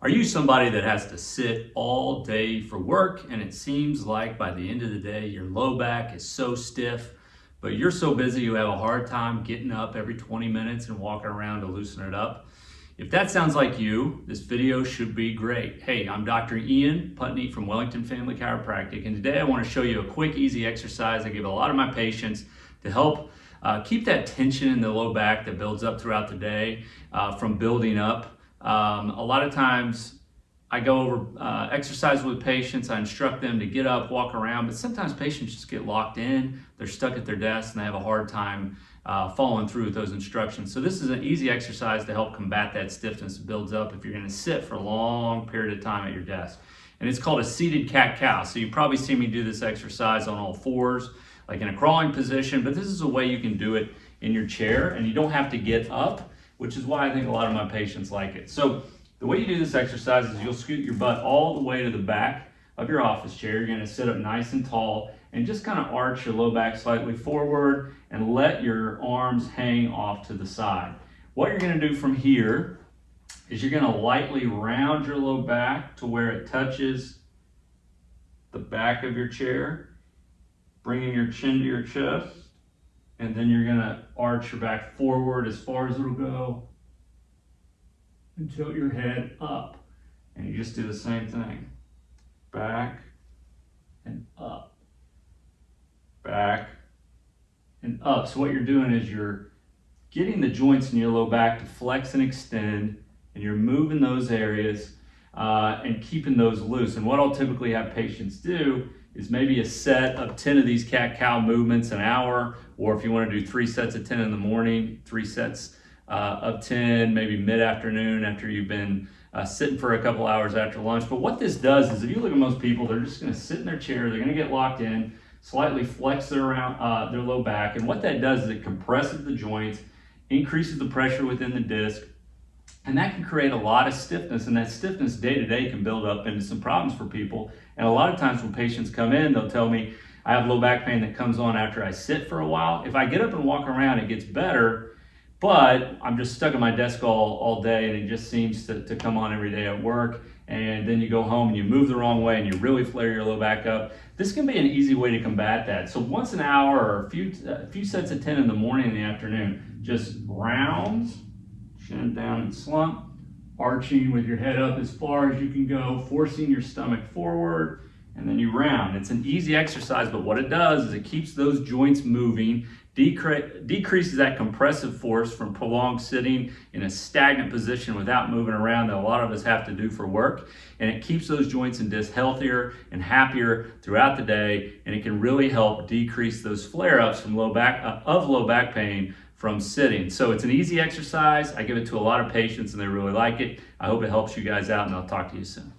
Are you somebody that has to sit all day for work and it seems like by the end of the day your low back is so stiff, but you're so busy you have a hard time getting up every 20 minutes and walking around to loosen it up? If that sounds like you, this video should be great. Hey, I'm Dr. Putney from Wellington Family Chiropractic, and today I want to show you a quick, easy exercise I give a lot of my patients to help keep that tension in the low back that builds up throughout the day from building up. A lot of times I go over exercise with patients, I instruct them to get up, walk around, but sometimes patients just get locked in, they're stuck at their desk and they have a hard time following through with those instructions. So this is an easy exercise to help combat that stiffness that builds up if you're going to sit for a long period of time at your desk. And it's called a seated cat-cow. So you probably see me do this exercise on all fours, like in a crawling position, but this is a way you can do it in your chair and you don't have to get up, which is why I think a lot of my patients like it. So the way you do this exercise is you'll scoot your butt all the way to the back of your office chair. You're going to sit up nice and tall and just kind of arch your low back slightly forward and let your arms hang off to the side. What you're going to do from here is you're going to lightly round your low back to where it touches the back of your chair, bringing your chin to your chest, and then you're going to arch your back forward as far as it'll go and tilt your head up. And you just do the same thing. Back and up. Back and up. So what you're doing is you're getting the joints in your low back to flex and extend, and you're moving those areas and keeping those loose. And what I'll typically have patients do is maybe a set of 10 of these cat-cow movements an hour, or if you want to do 3 sets of 10 in the morning, 3 sets of 10, maybe mid-afternoon after you've been sitting for a couple hours after lunch. But what this does is if you look at most people, they're just going to sit in their chair, they're going to get locked in, slightly flex their low back, and what that does is it compresses the joints, increases the pressure within the disc, and that can create a lot of stiffness, and that stiffness day to day can build up into some problems for people. And a lot of times when patients come in, they'll tell me, I have low back pain that comes on after I sit for a while. If I get up and walk around, it gets better, but I'm just stuck at my desk all day and it just seems to come on every day at work. And then you go home and you move the wrong way and you really flare your low back up. This can be an easy way to combat that. So once an hour or a few sets of 10 in the morning and the afternoon, just rounds, chin down and slump, arching with your head up as far as you can go, forcing your stomach forward, and then you round. It's an easy exercise, but what it does is it keeps those joints moving, decreases that compressive force from prolonged sitting in a stagnant position without moving around that a lot of us have to do for work, and it keeps those joints and discs healthier and happier throughout the day, and it can really help decrease those flare-ups from low back pain from sitting. So it's an easy exercise. I give it to a lot of patients and they really like it. I hope it helps you guys out, and I'll talk to you soon.